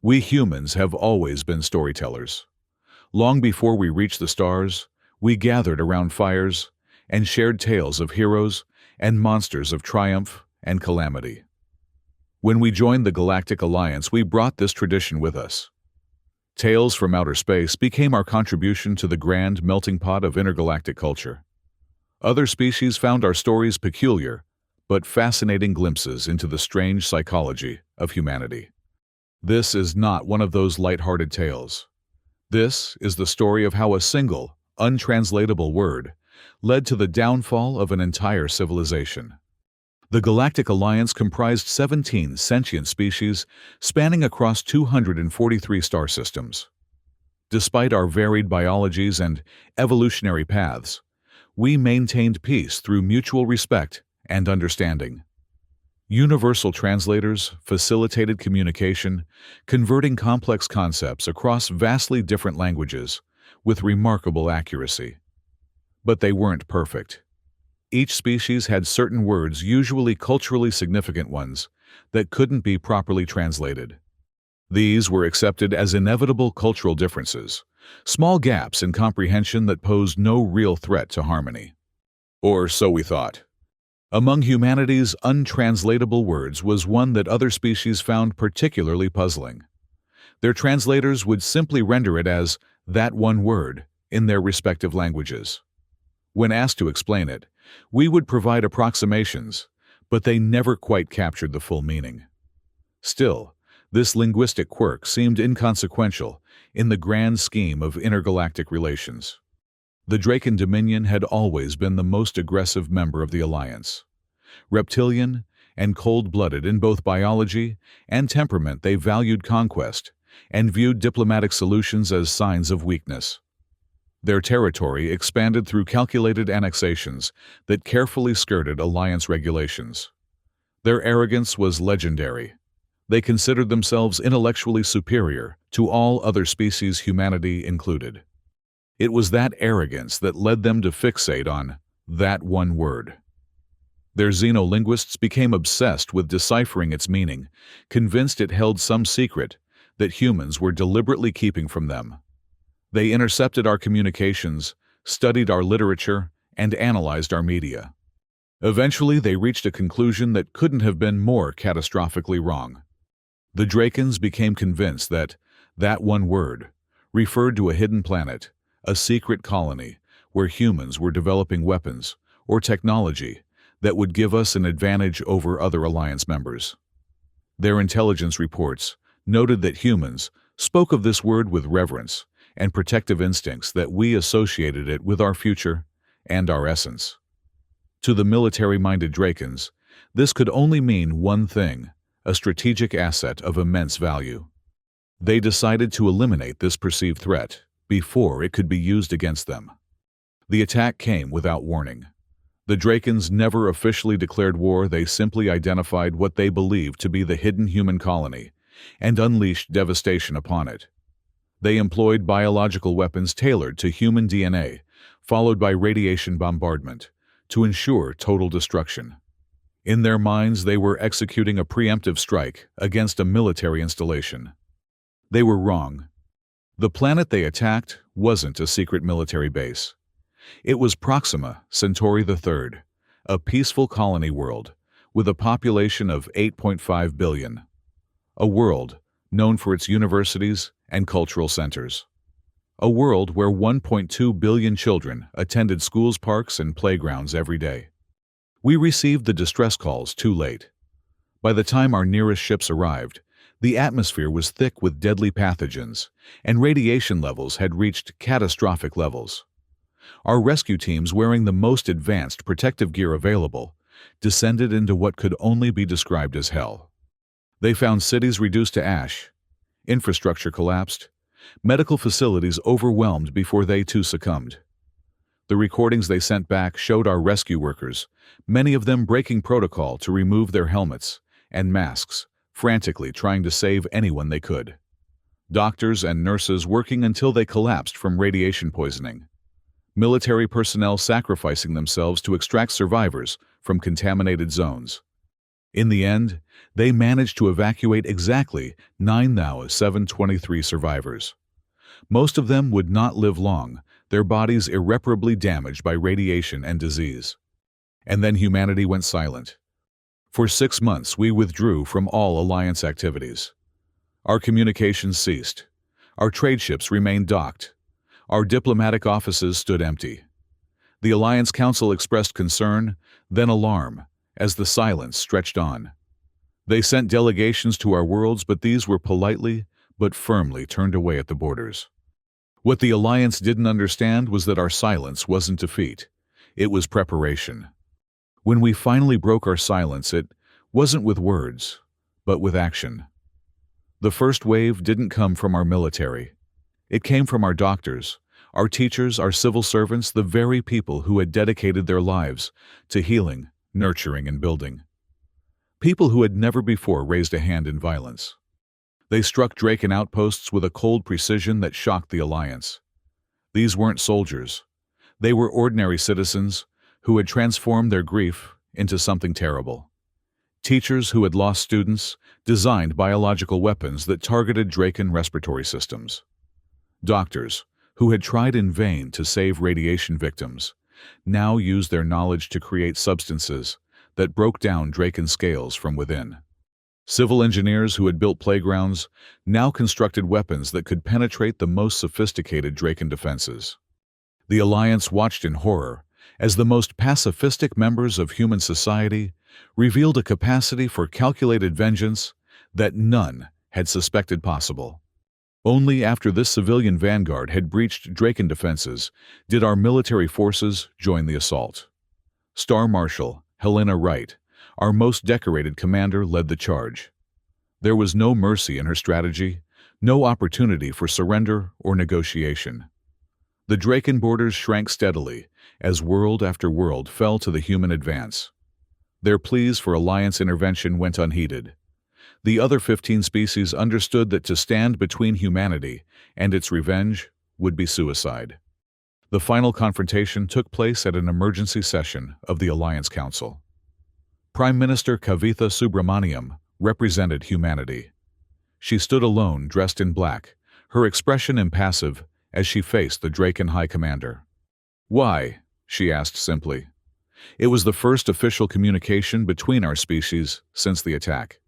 We humans have always been storytellers. Long before we reached the stars, we gathered around fires and shared tales of heroes and monsters of triumph and calamity. When we joined the Galactic Alliance, we brought this tradition with us. Tales from outer space became our contribution to the grand melting pot of intergalactic culture. Other species found our stories peculiar, but fascinating glimpses into the strange psychology of humanity. This is not one of those light-hearted tales. This is the story of how a single, untranslatable word led to the downfall of an entire civilization. The Galactic Alliance comprised 17 sentient species spanning across 243 star systems. Despite our varied biologies and evolutionary paths, we maintained peace through mutual respect and understanding. Universal translators facilitated communication, converting complex concepts across vastly different languages with remarkable accuracy. But they weren't perfect. Each species had certain words, usually culturally significant ones, that couldn't be properly translated. These were accepted as inevitable cultural differences, small gaps in comprehension that posed no real threat to harmony. Or so we thought. Among humanity's untranslatable words was one that other species found particularly puzzling. Their translators would simply render it as that one word in their respective languages. When asked to explain it, we would provide approximations, but they never quite captured the full meaning. Still, this linguistic quirk seemed inconsequential in the grand scheme of intergalactic relations. The Draken Dominion had always been the most aggressive member of the Alliance. Reptilian and cold-blooded in both biology and temperament, they valued conquest and viewed diplomatic solutions as signs of weakness. Their territory expanded through calculated annexations that carefully skirted Alliance regulations. Their arrogance was legendary. They considered themselves intellectually superior to all other species, humanity included. It was that arrogance that led them to fixate on that one word. Their xenolinguists became obsessed with deciphering its meaning, convinced it held some secret that humans were deliberately keeping from them. They intercepted our communications, studied our literature, and analyzed our media. Eventually, they reached a conclusion that couldn't have been more catastrophically wrong. The Drakens became convinced that that one word referred to a hidden planet, a secret colony where humans were developing weapons or technology that would give us an advantage over other Alliance members. Their intelligence reports noted that humans spoke of this word with reverence and protective instincts, that we associated it with our future and our essence. To the military-minded Drakens, this could only mean one thing: a strategic asset of immense value. They decided to eliminate this perceived threat before it could be used against them. The attack came without warning. The Drakens never officially declared war. They simply identified what they believed to be the hidden human colony and unleashed devastation upon it. They employed biological weapons tailored to human DNA, followed by radiation bombardment, to ensure total destruction. In their minds, they were executing a preemptive strike against a military installation. They were wrong. The planet they attacked wasn't a secret military base. It was Proxima Centauri III, a peaceful colony world with a population of 8.5 billion. A world known for its universities and cultural centers. A world where 1.2 billion children attended schools, parks, and playgrounds every day. We received the distress calls too late. By the time our nearest ships arrived, the atmosphere was thick with deadly pathogens, and radiation levels had reached catastrophic levels. Our rescue teams, wearing the most advanced protective gear available, descended into what could only be described as hell. They found cities reduced to ash, infrastructure collapsed, medical facilities overwhelmed before they too succumbed. The recordings they sent back showed our rescue workers, many of them breaking protocol to remove their helmets and masks, frantically trying to save anyone they could. Doctors and nurses working until they collapsed from radiation poisoning. Military personnel sacrificing themselves to extract survivors from contaminated zones. In the end, they managed to evacuate exactly 9,723 survivors. Most of them would not live long, their bodies irreparably damaged by radiation and disease. And then humanity went silent. For 6 months, we withdrew from all Alliance activities. Our communications ceased. Our trade ships remained docked. Our diplomatic offices stood empty. The Alliance Council expressed concern, then alarm, as the silence stretched on. They sent delegations to our worlds, but these were politely but firmly turned away at the borders. What the Alliance didn't understand was that our silence wasn't defeat. It was preparation. When we finally broke our silence, it wasn't with words, but with action. The first wave didn't come from our military. It came from our doctors, our teachers, our civil servants, the very people who had dedicated their lives to healing, nurturing, and building. People who had never before raised a hand in violence. They struck Draken outposts with a cold precision that shocked the Alliance. These weren't soldiers. They were ordinary citizens who had transformed their grief into something terrible. Teachers who had lost students designed biological weapons that targeted Draken respiratory systems. Doctors who had tried in vain to save radiation victims now used their knowledge to create substances that broke down Draken scales from within. Civil engineers who had built playgrounds now constructed weapons that could penetrate the most sophisticated Draken defenses. The Alliance watched in horror as the most pacifistic members of human society revealed a capacity for calculated vengeance that none had suspected possible. Only after this civilian vanguard had breached Draken defenses did our military forces join the assault. Star Marshal Helena Wright, our most decorated commander, led the charge. There was no mercy in her strategy, no opportunity for surrender or negotiation. The Draken borders shrank steadily as world after world fell to the human advance. Their pleas for Alliance intervention went unheeded. The other 15 species understood that to stand between humanity and its revenge would be suicide. The final confrontation took place at an emergency session of the Alliance Council. Prime Minister Kavitha Subramaniam represented humanity. She stood alone, dressed in black, her expression impassive as she faced the Draken High Commander. "Why?" she asked simply. It was the first official communication between our species since the attack.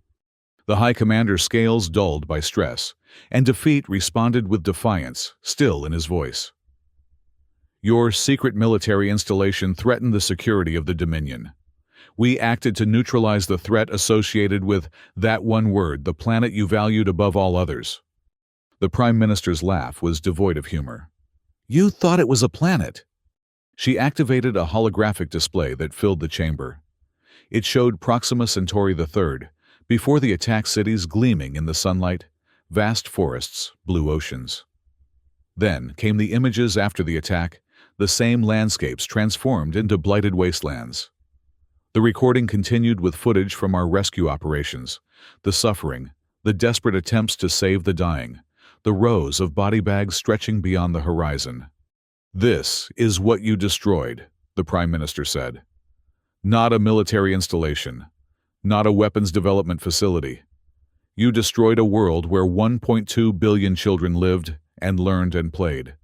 The High Commander's scales dulled by stress, and defeat responded with defiance, still in his voice. "Your secret military installation threatened the security of the Dominion. We acted to neutralize the threat associated with that one word, the planet you valued above all others." The Prime Minister's laugh was devoid of humor. "You thought it was a planet?" She activated a holographic display that filled the chamber. It showed Proxima Centauri III, before the attack cities gleaming in the sunlight, vast forests, blue oceans. Then came the images after the attack, the same landscapes transformed into blighted wastelands. The recording continued with footage from our rescue operations, the suffering, the desperate attempts to save the dying, the rows of body bags stretching beyond the horizon. "This is what you destroyed," the Prime Minister said. "Not a military installation, not a weapons development facility. You destroyed a world where 1.2 billion children lived and learned and played."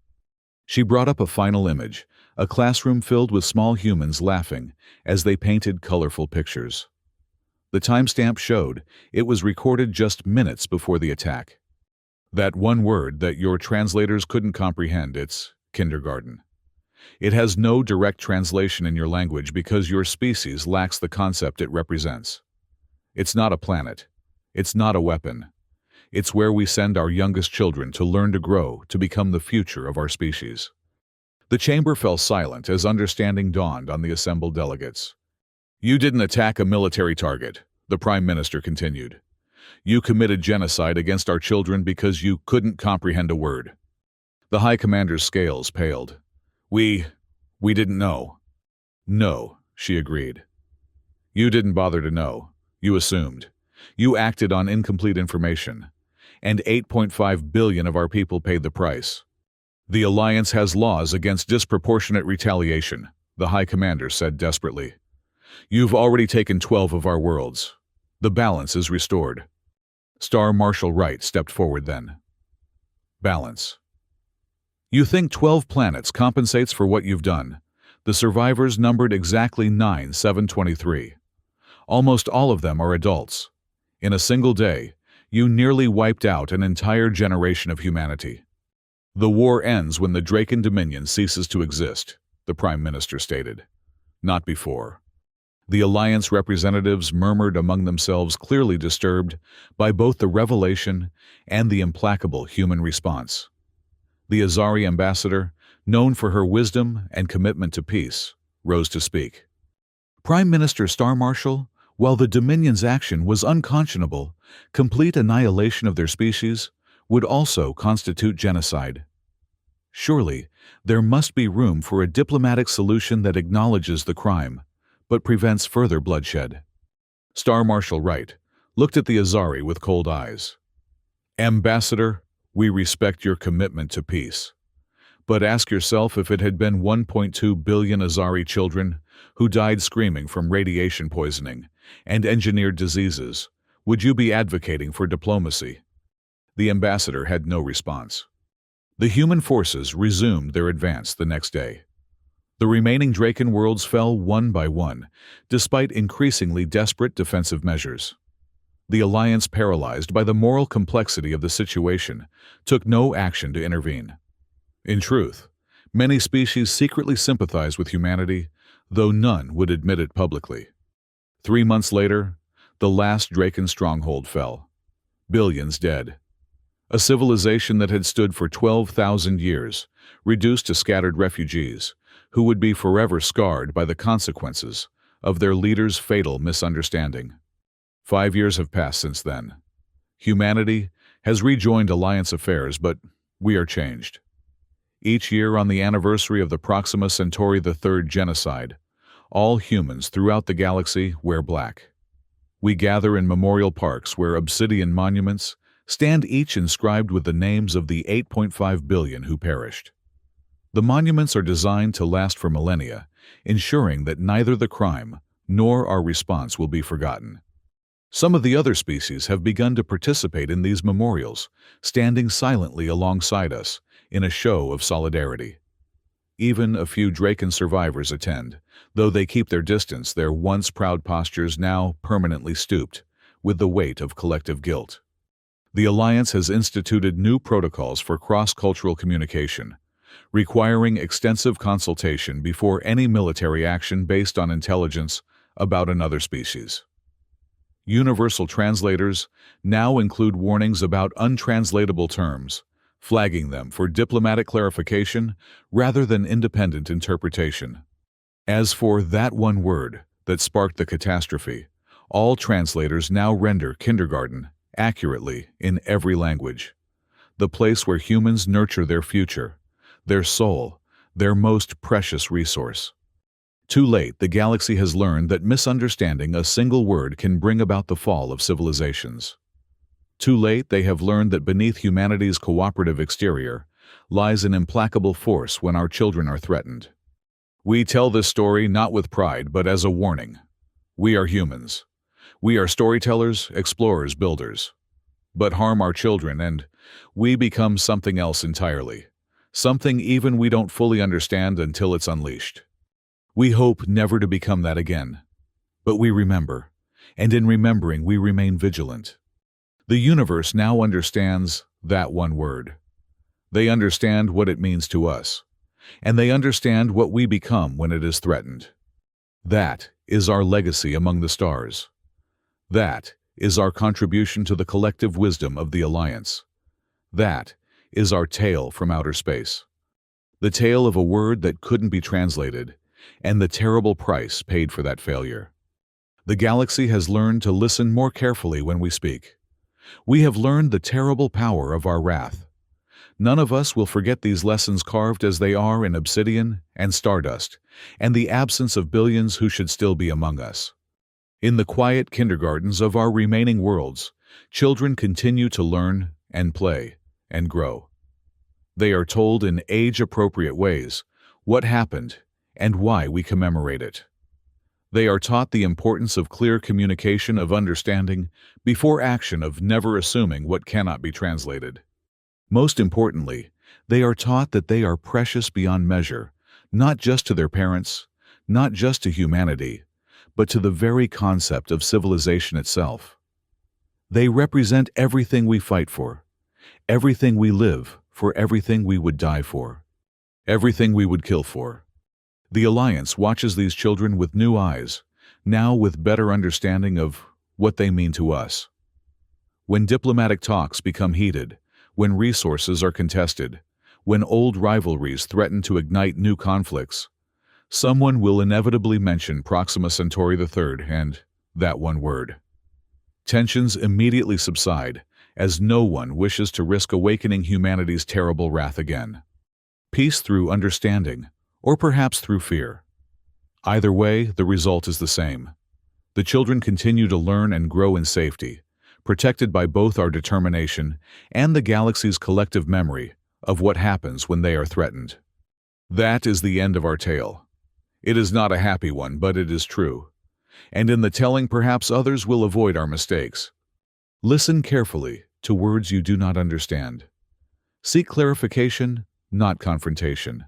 She brought up a final image, a classroom filled with small humans laughing as they painted colorful pictures. The timestamp showed it was recorded just minutes before the attack. That one word that your translators couldn't comprehend, it's kindergarten. It has no direct translation in your language because your species lacks the concept it represents. It's not a planet. It's not a weapon. It's where we send our youngest children to learn to grow, to become the future of our species. The chamber fell silent as understanding dawned on the assembled delegates. "You didn't attack a military target," the Prime Minister continued. "You committed genocide against our children because you couldn't comprehend a word." The High Commander's scales paled. We didn't know." "No," she agreed. "You didn't bother to know. You assumed. You acted on incomplete information. And 8.5 billion of our people paid the price. The Alliance has laws against disproportionate retaliation," the High Commander said desperately. "You've already taken 12 of our worlds. The balance is restored. Star Marshal Wright stepped forward then. Balance. You think 12 planets compensates for what you've done. The survivors numbered exactly 9,723. Almost all of them are adults. In a single day, you nearly wiped out an entire generation of humanity. The war ends when the Draken Dominion ceases to exist, the Prime Minister stated. Not before. The Alliance representatives murmured among themselves, clearly disturbed by both the revelation and the implacable human response. The Azari ambassador, known for her wisdom and commitment to peace, rose to speak. Prime Minister Star Marshal, while the Dominion's action was unconscionable, complete annihilation of their species would also constitute genocide. Surely, there must be room for a diplomatic solution that acknowledges the crime, but prevents further bloodshed. Star Marshal Wright looked at the Azari with cold eyes. Ambassador, we respect your commitment to peace. But ask yourself, if it had been 1.2 billion Azari children who died screaming from radiation poisoning and engineered diseases, would you be advocating for diplomacy? The ambassador had no response. The human forces resumed their advance the next day. The remaining Draken worlds fell one by one, despite increasingly desperate defensive measures. The Alliance, paralyzed by the moral complexity of the situation, took no action to intervene. In truth, many species secretly sympathize with humanity, though none would admit it publicly. 3 months later, the last Draken stronghold fell. Billions dead. A civilization that had stood for 12,000 years, reduced to scattered refugees, who would be forever scarred by the consequences of their leader's fatal misunderstanding. 5 years have passed since then. Humanity has rejoined Alliance affairs, but we are changed. Each year on the anniversary of the Proxima Centauri III genocide, all humans throughout the galaxy wear black. We gather in memorial parks where obsidian monuments stand, each inscribed with the names of the 8.5 billion who perished. The monuments are designed to last for millennia, ensuring that neither the crime nor our response will be forgotten. Some of the other species have begun to participate in these memorials, standing silently alongside us in a show of solidarity. Even a few Draken survivors attend, though they keep their distance, their once proud postures now permanently stooped with the weight of collective guilt. The Alliance has instituted new protocols for cross-cultural communication, requiring extensive consultation before any military action based on intelligence about another species. Universal translators now include warnings about untranslatable terms, flagging them for diplomatic clarification rather than independent interpretation. As for that one word that sparked the catastrophe, all translators now render kindergarten accurately in every language. The place where humans nurture their future, their soul, their most precious resource. Too late, the galaxy has learned that misunderstanding a single word can bring about the fall of civilizations. Too late, they have learned that beneath humanity's cooperative exterior lies an implacable force when our children are threatened. We tell this story not with pride, but as a warning. We are humans. We are storytellers, explorers, builders. But harm our children and we become something else entirely. Something even we don't fully understand until it's unleashed. We hope never to become that again. But we remember, and in remembering we remain vigilant. The universe now understands that one word. They understand what it means to us, and they understand what we become when it is threatened. That is our legacy among the stars. That is our contribution to the collective wisdom of the Alliance. That is our tale from outer space. The tale of a word that couldn't be translated, and the terrible price paid for that failure. The galaxy has learned to listen more carefully when we speak. We have learned the terrible power of our wrath. None of us will forget these lessons, carved as they are in obsidian and stardust, and the absence of billions who should still be among us. In the quiet kindergartens of our remaining worlds, children continue to learn and play and grow. They are told in age-appropriate ways what happened and why we commemorate it. They are taught the importance of clear communication, of understanding, before action, of never assuming what cannot be translated. Most importantly, they are taught that they are precious beyond measure, not just to their parents, not just to humanity, but to the very concept of civilization itself. They represent everything we fight for, everything we live for, everything we would die for, everything we would kill for. The Alliance watches these children with new eyes, now with better understanding of what they mean to us. When diplomatic talks become heated, when resources are contested, when old rivalries threaten to ignite new conflicts, someone will inevitably mention Proxima Centauri III and that one word. Tensions immediately subside, as no one wishes to risk awakening humanity's terrible wrath again. Peace through understanding, or perhaps through fear. Either way, the result is the same. The children continue to learn and grow in safety, protected by both our determination and the galaxy's collective memory of what happens when they are threatened. That is the end of our tale. It is not a happy one, but it is true. And in the telling, perhaps others will avoid our mistakes. Listen carefully to words you do not understand. Seek clarification, not confrontation.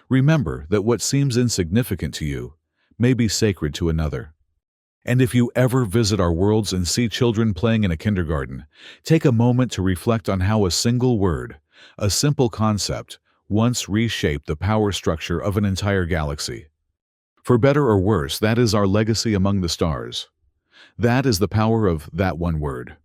Remember that what seems insignificant to you may be sacred to another. And if you ever visit our worlds and see children playing in a kindergarten, take a moment to reflect on how a single word, a simple concept, once reshaped the power structure of an entire galaxy. For better or worse, that is our legacy among the stars. That is the power of that one word.